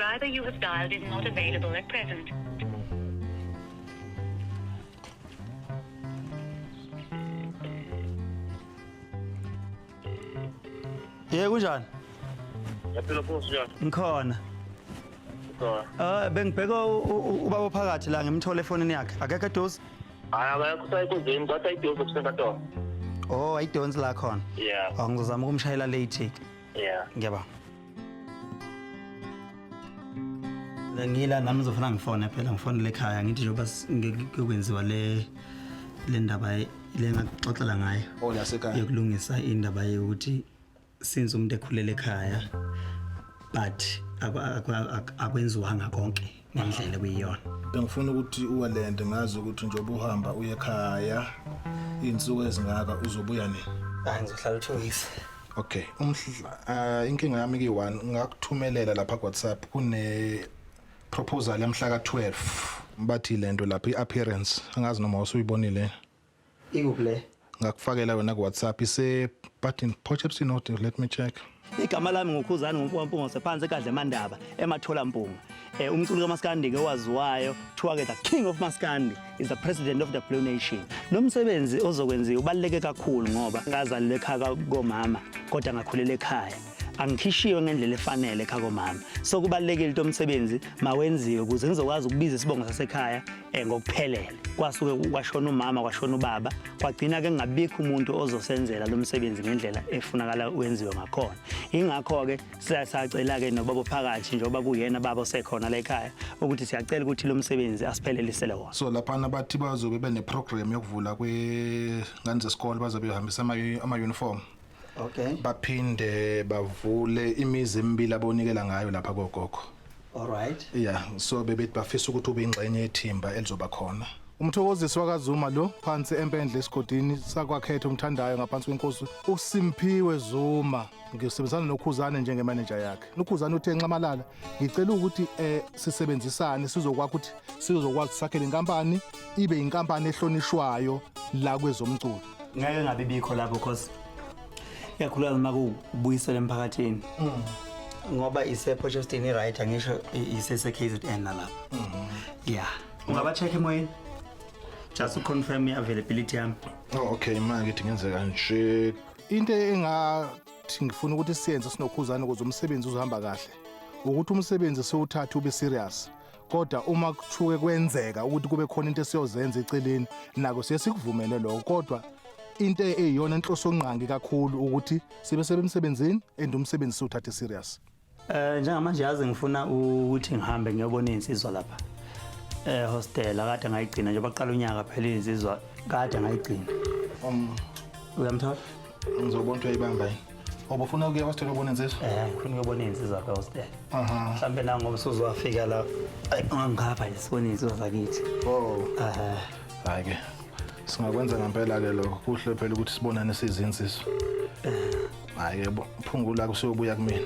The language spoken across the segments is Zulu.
subscriber you have dialed is not available at present. Yeah, kunjani? Yaphela Nkosi njani? Ngikhona. Bengibheka ubaba phakathi la ngimthole efonini yakhe. Akekho eduze? Hayi abekho sayikuzini bathi ayidonsi kusenkatolo. Oh, ayidonsi la khona. Yeah. Oh, ngizozama ukumshayela late. Yeah. Ngiyabonga. Ngila nami ngizofuna ngifone phela ngifonele ekhaya ngithi njengoba ngikwenziwa le ndaba le ngaxoxela ngayo. Oh, lasekhaya. Yokulungisa indaba yokuthi since umuntu ekhulele ekhaya but akwenziwanga konke ngendlela kuyiyona. Bengifuna ukuthi uwalende ngazi ukuthi njengoba uhamba uye ekhaya insuku ezingaka uzobuya nini? Hayi ngizohlala 2 weeks. Okay, inkinga yami ki1 ngakuthumelela lapha ku WhatsApp kune proposal yamhla ka12 bathi lento lapha iappearance angazi noma usuyibonile. Ikuphi? Ngakufakela wena ku WhatsApp ise button Potchefstroom note, let me check. Igama lami nguKhuzani ngoMpunga sephansi ekadle mandaba emathola mpunga. Umculi kaMaskandi ke waziwayo kuthiwa ke the king of Maskandi is the president of the Blue Nation. Nomsebenzi ozokwenziwa ubaluleke kakhulu ngoba ngazalile ekhaya komama kodwa ngakhulele ekhaya. Angikhishiwe ngendlela efanele ekhaya komama. So kubalulekile into umsebenzi mawenziwe ukuze ngizokwazi ukubiza isibongo sasekhaya ngokuphelele. Kwasuke kwashona umama kwashona ubaba kwagcina ke ngabikho umuntu ozosenzela lo msebenzi ngendlela efunakala wenziwe ngakhona. Ingakho ke siyacela ke nobaba phakathi njengoba kuyena baba osekhona la ekhaya ukuthi siyacela ukuthi lo msebenzi asiphelelisele wona. So lapha nabathi bazobe bene program yokuvula kwengane zesikole bazobe behambisa ama uniform. Okay. Baphinde bavule imizi emibili abonikela ngayo lapha kogogo. All right. Yeah, so bebethi bafisa ukuthi ube ingxenye yethimba elizoba khona. Umthokozisi wakaZuma lo phansi empendle esigodini sakwakhethe umthandayo ngaphansi kwenkosi uSimphiwe Zuma ngisebenzana noKhuzani njengemanager yakhe. uKhuzani uthe nxamalala ngicela ukuthi sisebenzisane sizokwazi ukuthi sizokwazi sakhele inkampani ibe inkampani ehlonishwayo la kwezomculo. Ngeke ngabe bikho lapho because yakhulana makubuyisela emphakathini. Ngoba ise Potchefstroom right angisho ise KZN lapha. Yeah. Ungaba check emoyeni? Just to confirm your availability yami. Oh okay manje ngithi ngenze kanje. Into engathi ngifuna ukuthi siyenze sinoKhuzani ukuze umsebenzi uzohamba kahle. Ukuthi umsebenzi sewuthatha ube serious. Kodwa uma kuthuke kwenzeka ukuthi kube khona into esiyozenza eceleni nako siyasivumele lokho kodwa into eyiyona inhloso onqangi kakhulu ukuthi sibe sebemsebenzini umsebenzi sewuthatha serious. Njengamanje yazi ngifuna ukuthi ngihambe ngiyobona insizwa lapha. Hostel akade ngayigcina nje baqala unyaka phela insizwa kade ngayigcina. Uyamthola? Ngizobona ukuthi uyayibamba yini. Obufuna ukuya hostel ubona insizwa? Ngifuna ukubona insizwa ka hostel. Mhlambe nangu ngoba usuzwafika la angangapha isibona insizwa zakithi. Oh. Hayi ke. Singakwenza ngempela ke lokho kuhle phela ukuthi sibonane sizinsizwa. Hayi yebo phungula kusobuya kumina.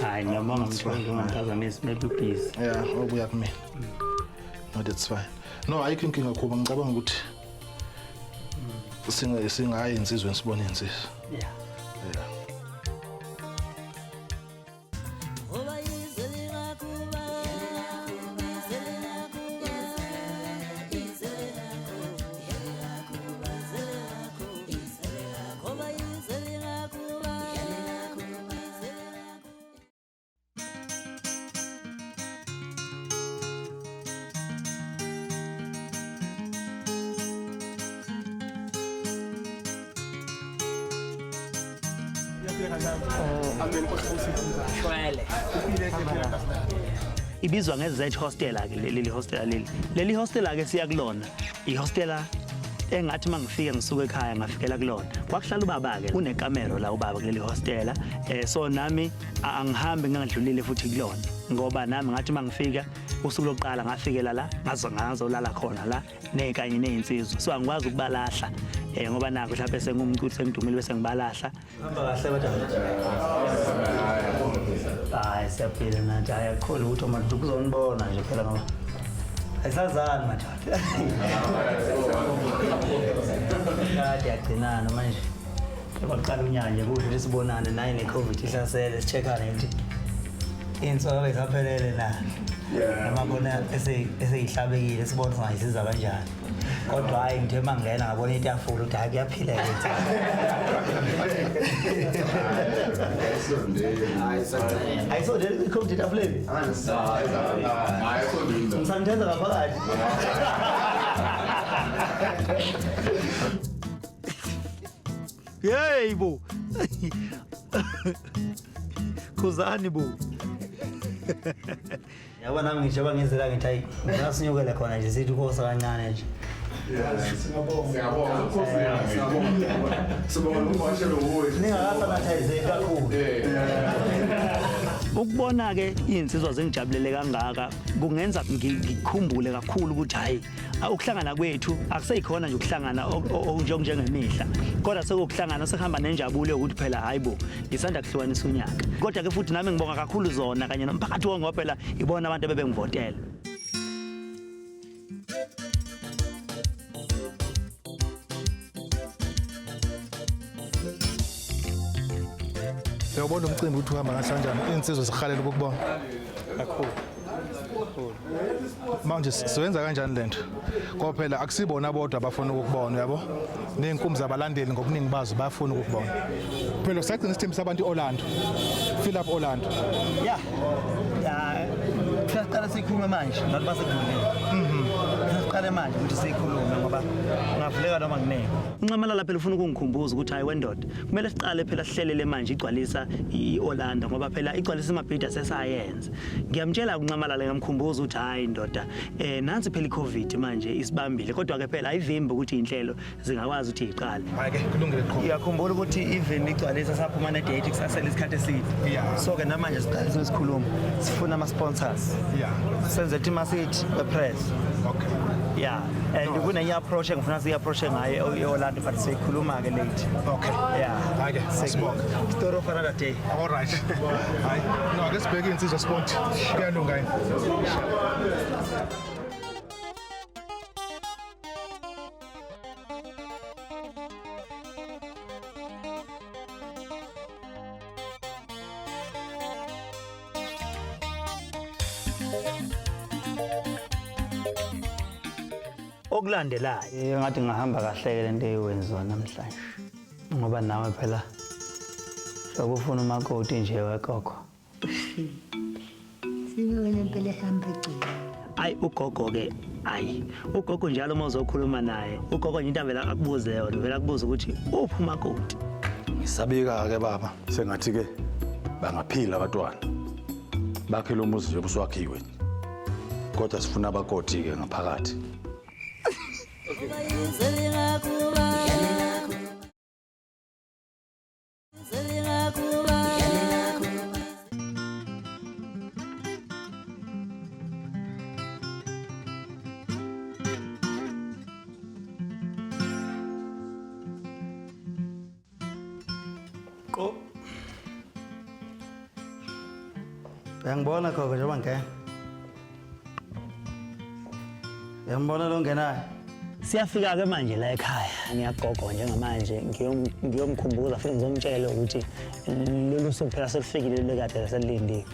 Hayi ngiyabonga mthando ngimphazamisa maybe busy. Yeah, obuya kumina. No, that's fine. No, ayikho inkinga kuba ngicabanga ukuthi singayenza izwe sibone insizwa. Yeah. Yeah. Ibizwa ngeZ hostel ake leli hostel leli hostel ake siya kulona ihostela engathi mangifika ngisuka ekhaya ngafikela kulona kwakuhlala ubaba ke unekamero la ubaba kuleli hostela so nami angihambi ngadlulile futhi kulona ngoba nami ngathi mangifika usuku lokuqala ngafikela la ngazolala khona la nekanye nezinsizwa so angikwazi ukubalahla ngoba nako mhlawumbe sengumculi sengidumile bese ngibalahla hamba kahle bathi hayi siyaphila nathi ayakhona ukuthi umuntu uzonibona nje phela ngoba ayisazani madoda kade yagcinana manje kwaqala unyanya kuhle sibonane naye neCovid ihlasele sicheckane ukuthi insolo isaphelele na namakhona eseyihlabekile sibona singayisiza kanjani kodwa hayi ngithe mangena ngabona itafula ukuthi hayi kuyaphileka ayisondele ikhomputer itafuleni ngisangithenza ngaphakathi Hey Bo. Khuzani Bo. Yabona nami ngisho bangizela ngithi hayi ngasinyukele khona nje sithi ukhosa kancane nje. Siyabonga ukuwashela ukuthi ningakasanathize kakhulu. Ukubona ke insizwa zengijabulele kangaka kungenza ngikhumbule kakhulu ukuthi hayi ukuhlangana kwethu akuseyikhona nje ukuhlangana njengemihla kodwa sekuhlangana sehamba nenjabulo ukuthi phela hayibo ngisanda kuhlukanisa unyaka kodwa ke futhi nami ngibonga kakhulu zona kanye nomphakathi wonke ngoba phela ibona abantu bebengivotela. Uyabona umcimbi ukuthi uhamba kanjani insizwe sihalela ukubona Kakhulu. Manje siwenza kanjani lento ngoba phela akusibona bodwa abafuna ukubona yabo nenkumbi zabalandeli ngokuningi bazo bayafuna ukubona phela sayigcina isithembu sabantu Orlando Philip Orlando Yeah siqala sikhuluma manje ngathi basekudlulile siqale manje ukuthi sikhulume ngoba ngavuleka noma nginene uncamalala phela ufuna ukungikhumbuza ukuthi hayi wendoda kumele siqale phela sihlelele manje igcwalisa iOrlando ngoba phela igcwalisa amabhidi sesayenza ngiyamtshela kuncamalala ngamkhumbuza ukuthi hayi indoda nansi phela iCovid manje isibambile kodwa ke phela ayivimbi ukuthi inhlelo zingakwazi ukuthi iqale hayi ke kulungile qho uyakhumbula ukuthi even igcwalisa saphuma ne-date kusasele isikhathi eside so ke namanje siqale sikhuluma sifuna ama-sponsors senze ithi masithi we-press yeah and kunenye approach engifuna siyi-approach ngayo i-Orlando but siyikhuluma-ke late yeah hayi ke sibonga story of another day all right hayi no ake sibheke insizwa sport kuyalunga yini okulandelayo ngathi ngahamba kahle lento eyenziwa namhlanje ngoba nawe phela sokufuna umakoti nje wegogo Singene phela hamba egcile ayi ugogo ke ayi ugogo njalo uma uzokhuluma naye ugogo into vela akubuze yona vela akubuza ukuthi uphi umakoti Ngisabika ke baba sengathi ke bangaphila abantwana bakhela umuzi nje buswakhiwe kodwa sifuna abakoti ke ngaphakathi Uyangibona gogo njengoba ngena Uyangibona lo ngenayo Siyafika ke manje la ekhaya ngiyagogo njengamanje ngiyomkhumbuza futhi ngizomtshela ukuthi lolu suku phela selifikile lekade selindile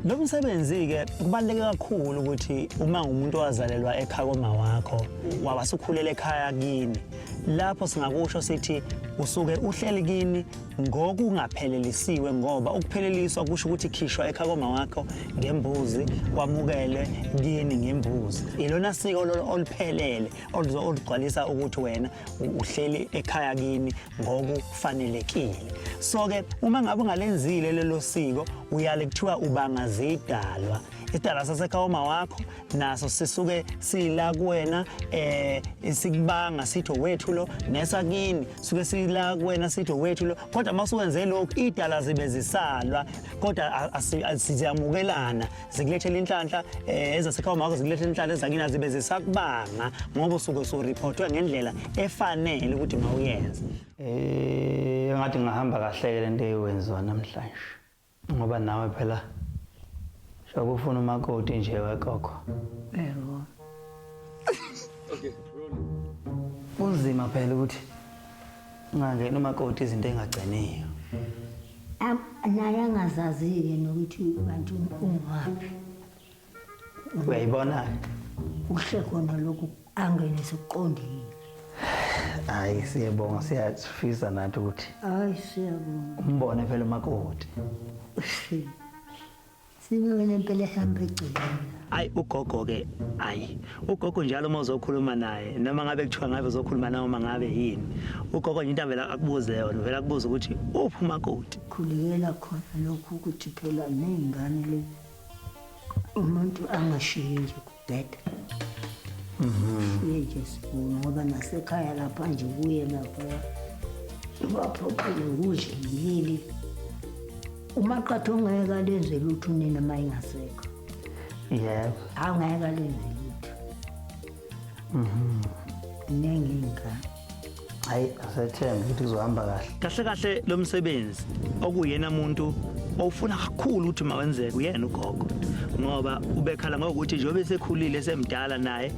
lo msebenzi ke kubaluleke kakhulu ukuthi uma umuntu owazalelwa ekhaya koma wakho wabasukhulela ekhaya kini lapho singakusho sithi usuke uhleli kini ngokungaphelelisiwe ngoba ukupheleliswa kusho ukuthi khishwa ekhaya koma wakho ngembuzi kwamukele kini ngembuzi ilona siko oluphelele olugcwalisa ukuthi wena uhleli ekhaya kini ngokufanelekile so ke uma ngabe ungalenzile lelo siko uyale kuthiwa ubangazidalwa idala sasekhawoma wakho naso sisuke sila kuwena isikubanga sithi wethu lo nesakini suke sila kuwena sithi wethu lo kodwa masuwenze lokho idala zibe zisalwa kodwa siyamukelana zikulethela inhlanhla ezasekhawoma wakho zikulethela inhlanhla ezakini zibe zisakubanga ngoba usuke usureportwe ngendlela efanele ukuthi mawuyenze ngathi ngahamba kahle lento eyenziwa namhlanje ngoba nawe phela sokufuna umakoti nje wegogo yebo okay roll. Unzima phela ukuthi ungangena umakoti izinto engagciniyo naye angazazi-ke nokuthi bantu ungaphi uyayibona kuhle khona lokhu angene sekuqondile. hayi siyabonga siyafisa nathi ukuthi Hayi siyabonga. umbone phela umakoti Sibone impela ehamba egcileni. ayi ugogo-ke ayi ugogo njalo uma uzokhuluma naye noma ngabe kuthiwa ngabe uzokhuluma naye uma ngabe yini ugogo nje into avela akubuze yona vele akubuze ukuthi uphi umakoti Khulekela khona lokhu ukuthi phela ney'ngane le umuntu angashiyi nje kudeda. Siye nje sibone ngoba nasekhaya lapha nje kuye lapha baphoqele ukudla yili. Umaqatho ongeke alenze lutho nina uma ingasekho. yebo Angeke alenze lutho. Nengingane. hayi asethembe ukuthi kuzohamba kahle kahle lo msebenzi okuyena muntu ofuna kakhulu ukuthi mawenzeke uyena ugogo ngoba ubekhala ngokuthi njengoba esekhulile semdala naye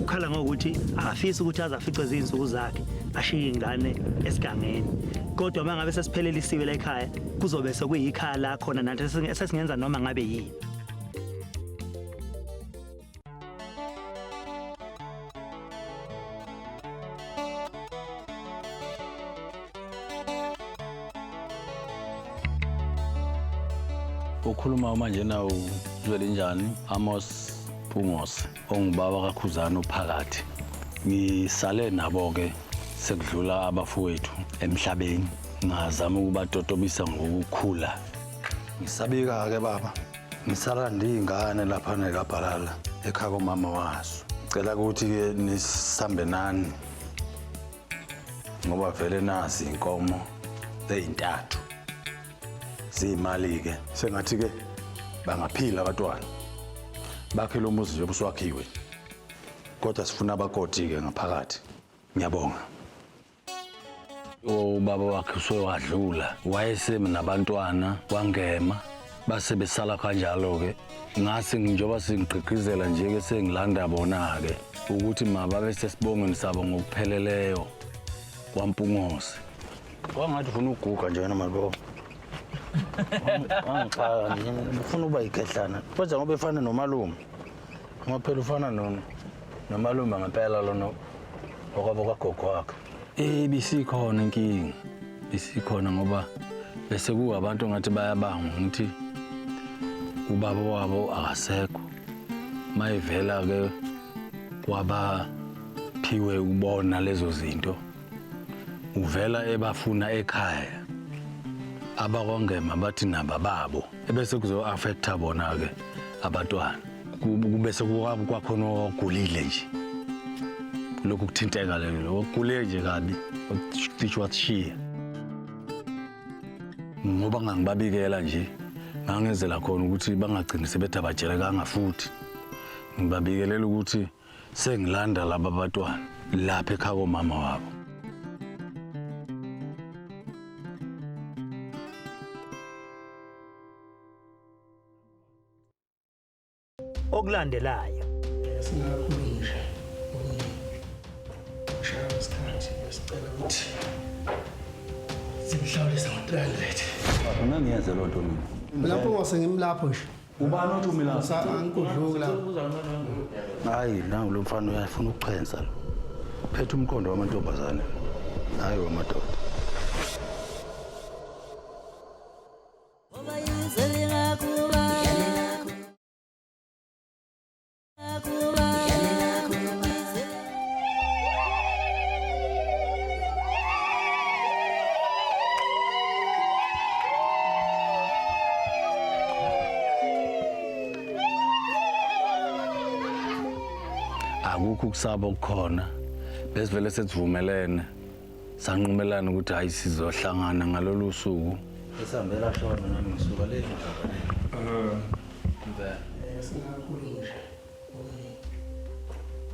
ukhala ngokuthi akafisi ukuthi azafice izinsuku zakhe ashiye ingane esigangeni kodwa mangabe sesiphelele isiwe la ekhaya kuzobe sekuyikhaya la khona nathi sesingenza noma ngabe yini. Ukhuluma manje nawo Zwelinjani Amos Pungos ongubaba kaKhuzani uphakathi. Ngisale nabo ke sekudlula abafowethu emhlabeni. Ngazama ukubatotobisa ngokukhula. Ngisabika ke baba. Ngisala ndingane lapha nekabhalala ekhaya komama waso. Cela ukuthi ke nisambe nani. Ngoba vele nasi inkomo eyintathu. Zimali ke sengathi ke bangaphila abantwana bakhe lo muzi njengoba uswakhiwe kodwa sifuna abakoti ke ngaphakathi. Ngiyabonga ubaba wakhe usowadlula wayesenabantwana wangema base besala kanjalo ke ngase njengoba singigqigqizela nje ke sengilanda bona ke ukuthi mababe sesibongweni sabo ngokupheleleyo kwaMpungose wangathi ufuna uguga nje wena mabo. Angixaka nje ufuna uba yikehlana kodwa ngoba efana nomalume ngoba phela ufana nomalume ngempela lona okwabo kagogo wakhe bisikhona inkinga bisikhona ngoba bese kuwabantu ngathi bayabanga ngithi ubaba wabo akasekho mayivela ke kwaba phiwe ubona lezo zinto uvela ebafuna ekhaya abakongema bathi nabababo ebese kuzo affecta bona ke abantwana kubese kwakhona ogulile nje lokhu kuthinteka lelo ogule nje kabi okusho washiya ngoba ngangibabikela nje ngangenzela khona ukuthi bangagcini sebethi abajelekanga futhi ngibabikelela ukuthi sengilanda laba abantwana lapha ekhaya komama wabo. Okulandelayo singakhulisa shaya isikhathi besicela ukuthi simhlawulise ngo-300. Mina ngiyenze loo nto mina. Lapho ngosengimlapho nje. Ubani othi umila? Angikudluki lapho. Hayi nangu lo mfana uyafuna ukuchenza lo. Uphethe umkhondo wamantombazane. Hayi wamadoda. Akukho ukusaba okukhona besivele sesivumelene sanqumelana ukuthi hayi sizohlangana ngalolu suku esihambela shona nami ngisuka le Singakhulisa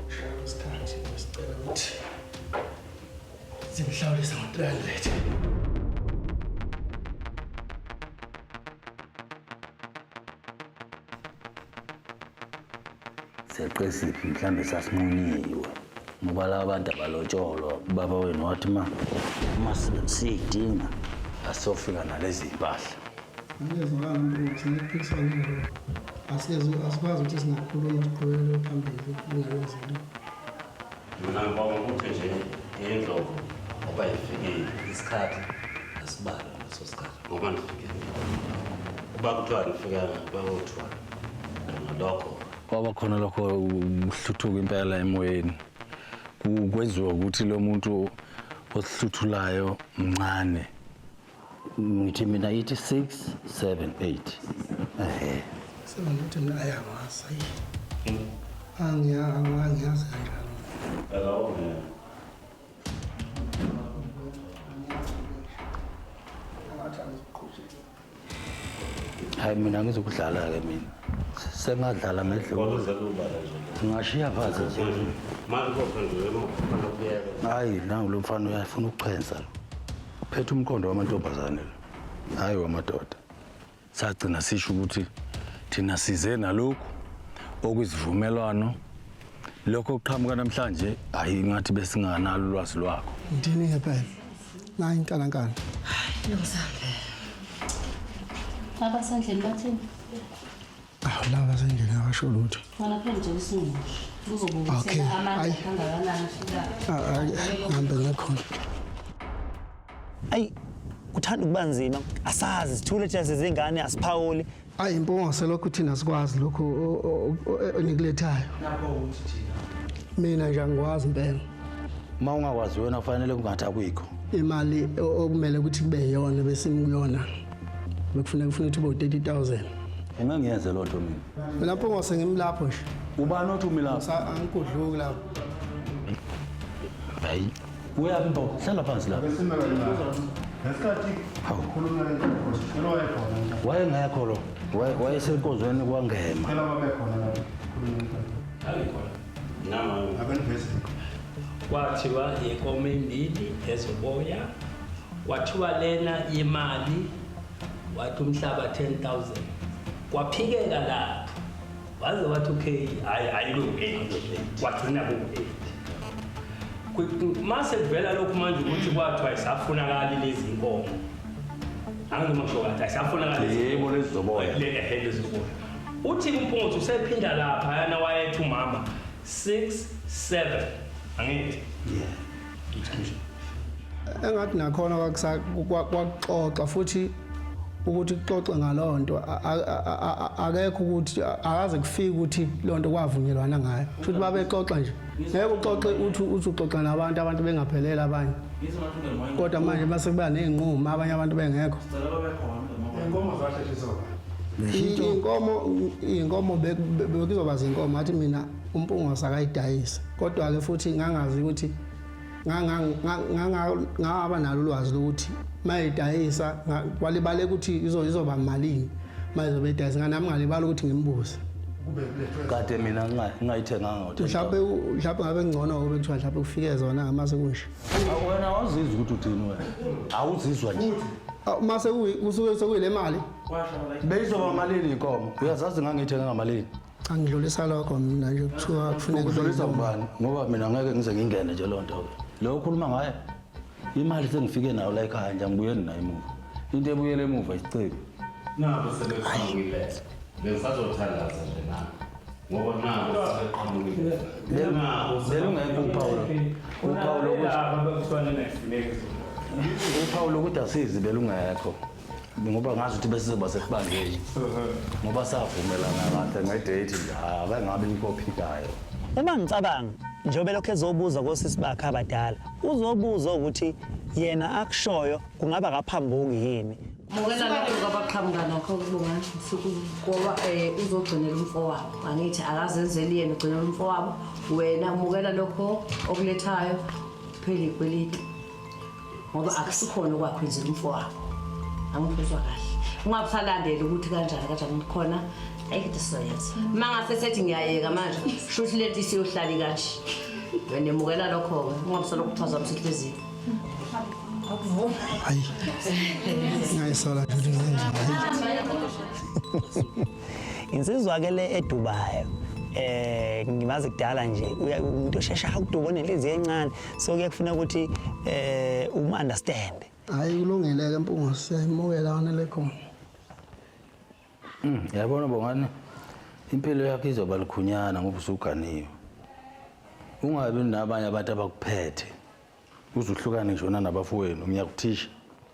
shaya isikhathi besicela ukuthi simhlawulise ngo-300. seqesiphi mhlambe sasinqunyiwe ngoba la abantu abalotsholwa baba wenu wathi ma siyidinga asofika nalezi impahla. Angezwanga mbuzi siniphikisana ngalo. Asikwazi ukuthi singakhuluma siqhubekele phambili kungakwenzeki. Mina ngibonga ukuthi nje indlovu ngoba ifike isikhathi asibala leso sikhathi ngoba nifike kuba kuthiwa nifika bayothiwa ngalokho Kwaba khona lokho uhluthuka impela emoyeni kwenziwa ukuthi lo muntu osihluthulayo mncane ngithi mina ithi 6 7 8 Sebengithi mina ayangasa yini. Angiyazi kanjalo. hello hayi mina ngizokudlala ke mina sengadlala ngedlo zelubala nje ngashiya phansi nje manje kophendule lokuyeka hayi nawo lo mfana uyafuna ukuchenza phethe umqondo wamantombazane lo hayi wamadoda sagcina sisho ukuthi thina size nalokho okuzivumelwano lokho kuqhamuka namhlanje hayi ngathi besinganalo ulwazi lwakho Ngithini ngempela? Na inhlankankani. Abasandleni bathini? Laba sendlini abasho lutho. Wona phela nje isinqumo. Kuzobuza Okay, amandla ayi. kangakanani fika. Ngihambe ngekhona. Ayi kuthanda ukuba nzima asazi sithule thina sizingane asiphawuli Ayi impunga selokhu thina sikwazi lokho onikulethayo. Mina nje angikwazi impela. uma ungakwazi wena kufanele kungathi akuyikho Imali okumele ukuthi kube yiyona bese imkuyona. Bekufuneka ukuthi ube 30,000. engangiyenze lo nto mina Mina mpunga sengimlapho nje. ubani othi umi lapha Angikudluki lapho. hayi uyaphi mbo hlala phansi lapha wayengekho lo wayesenkonzweni kwangema kwathiwa inkomo embili ezoboya kwathiwa lena imali wathi umhlaba 10,000 kwaphikeka lapho waze wathi okay ayilo-8 wagcina ku-8 mase kuvela lokhu manje ukuthi kwathiwa ayisafunakali lezi inkomo angizomasho kathi ayisafunakali yebo lezizoboya lezizoboya uthi umpunguthi usephinda lapha yana wayethi umama 6 7 angithi Engathi nakhona kwakuxoxa futhi ukuthi kuxoxe ngalonto akekho ukuthi akaze kufike ukuthi lonto kwavunyelwana ngayo futhi babexoxa nje ngeke uxoxe uthi uxoxa nabantu bengaphelela abanye kodwa manje mase kuba nezinqumo abanye abantu bengekho inkomo bekuzoba zinkomo ngathi mina umpunga sakayidayisa kodwa ke futhi ngangazi ukuthi ngaba nalo ulwazi lokuthi mayidayisa kwalibale ukuthi izoba malini mayizobe idayisa nganami ngalibala ukuthi ngimbuze kade mina ngingayithenganga mhlawumbe ngabe ngcono ube kuthiwa mhlawumbe kufike zona ngamase kunje wena awuzizwa ukuthi uthini wena awuzizwa nje mase kusuke sekuyile mali beyizoba malini inkomo uyazazi ngangiyithenga ngamalini angidlulisa lokho mina nje kuthiwa kufuneka udlulisa ngubani ngoba mina ngeke ngize ngingene nje lo nto lo ukhuluma ngayo imali sengifike nayo la ekhaya nje angibuyeni nayo emuva into ebuyele emuva isicebe nabo sebefangile besazothandaza nje nami ngoba nabo seqhamukile belungekho uPaulo ukuthi asizi belungekho ngoba ngazi ukuthi besizoba sekubangeni ngoba savumelana kahle ngedate nje abengabe inkophikayo uma ngicabanga njengoba lokho ezobuza kosisi bakhe abadala uzobuza ukuthi yena akushoyo kungaba kaphambungi yini Mukela lokho abaqhamuka nakho kubungani usuku ngoba uzogcinela umfowabo angithi akazenzeli yena ugcinela umfowabo wena umukela lokho okulethayo phela ikweliti ngoba akusikhona okwakhwenzela umfowabo angiphuzwa kahle ungabusalandeli ukuthi kanjani khona ayikho sizoyenza mangase sethi ngiyayeka manje shuthi leti siyohlali kanje wena emukela lokho ungabusolo kuphazamisa inhliziyo hayi ngayisola nje insizwa ke le edubayo ngimaze kudala nje umuntu oshesha ukudubona inhliziyo encane so kuye kufuna ukuthi understand hayi kulungile-ke Mpungose siyayimukela wona le khona. Yabona Bongani, impilo yakho izoba likhunyana ngoba usuganiwe. Ungabi nabanye abantu abakuphethe. Uzuhlukane ngisho nabafowenu ngiyakuthisha.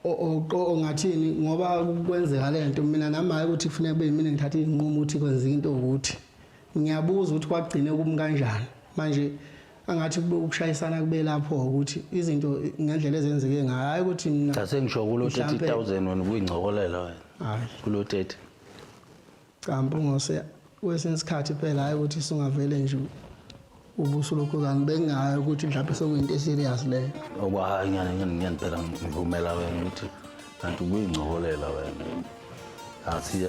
Ngathini ngoba kwenzeka lento mina nami hayi ukuthi kufanele kube yimina ngithatha izinqumo ukuthi kwenzeka into ukuthi ngiyabuza ukuthi kwagcine kumi kanjani. Manje angathi kube ukushayisana kube lapho ukuthi izinto ngendlela ezenzeke ngayo hayi ukuthi mina Asengisho kulo 30,000 wena ubuyingcokolela wena. Hayi Kulo 30. Cha Mpungose kwesinye isikhathi phela hayi ukuthi singavele nje ubuso lokho kanibengaya ukuthi mhlawumbe sekuyinto eserious leyo. Oba hayi ngiyaniphela ngivumela wena ukuthi kanti ubuyingcokolela wena.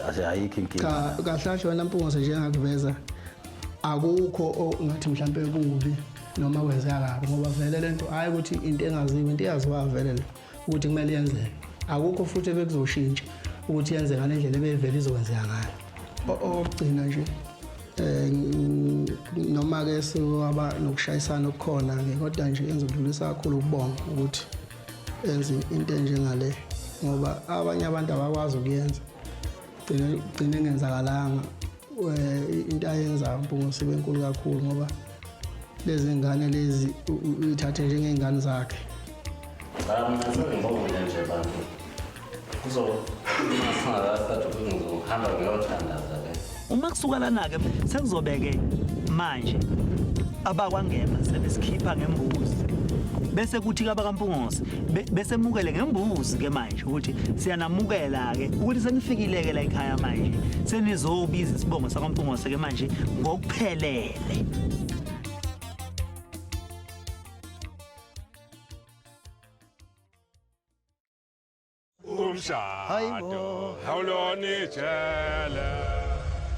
Asiyayikho inkinga. Kahle wena Mpungose njengakuveza akukho ngathi mhlawumbe kubi noma wenzeka kabi ngoba vele lento hayi ukuthi into engaziwe into eyaziwa vele le ukuthi kumele yenzeke. Akukho futhi ebekuzoshintsha ukuthi yenzeka ngendlela ebevele izokwenzeka ngayo. Ogcina nje noma ke siwaba nokushayisana okukhona kodwa nje enzodlulisa kakhulu ukubonga ukuthi enze into njengale ngoba abanye abantu abakwazi ukuyenza gcine engenzakalanga into ayenza Mpungose benkulu kakhulu ngoba lezi ngane lezi uyithathe njengezingane zakhe. Ngibonile nje bantu. Masingakathi ukuhamba ngiyothandaza ke. Uma kusuka lana-ke sekuzobeke manje abakwangema sebesikhipha ngembuzi bese kuthi kaBakaMpungose bese mukele ngembuzi ke manje ukuthi siyanamukela ke ukuthi senifikile ke la ekhaya manje senizobiza isibongo sakaMpungose ke manje ngokuphelele. Umshado awulona ijele.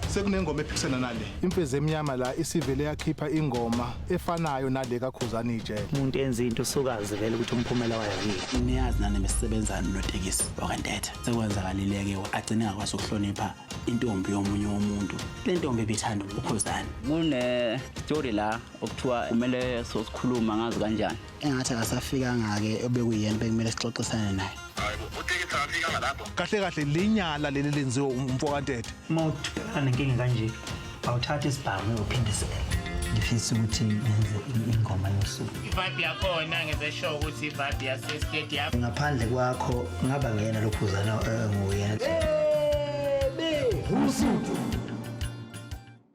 Sekunengoma ephikisana nale. Imfezi emnyama la isivele yakhipha ingoma efanayo nale kaKhuzani ijele. Umuntu enza into sokazi vele ukuthi umphumela wayo yini. Niyazi nani mesebenzana notekisi okwentethe. Sekwenzakalile-ke agcine ngakwazi ukuhlonipha intombi yomunye umuntu. Le ntombi ebithanda uKhuzani. Kune story la okuthiwa kumele sosikhuluma ngazi kanjani. Engathi akasafika ngake obekuyena bekumele sixoxisane naye. Kahle kahle linyala leli lenziwe umfokantethe. Mawuthana nenkinga kanje awuthatha isibhamu uyophindisela. Ngifisa ukuthi ngenze ingoma yosuku. Ivibe yakhona ngeze show ukuthi ivibe yase stadium. Ngaphandle kwakho ngaba ngena lokhuzana nguyena. Usuku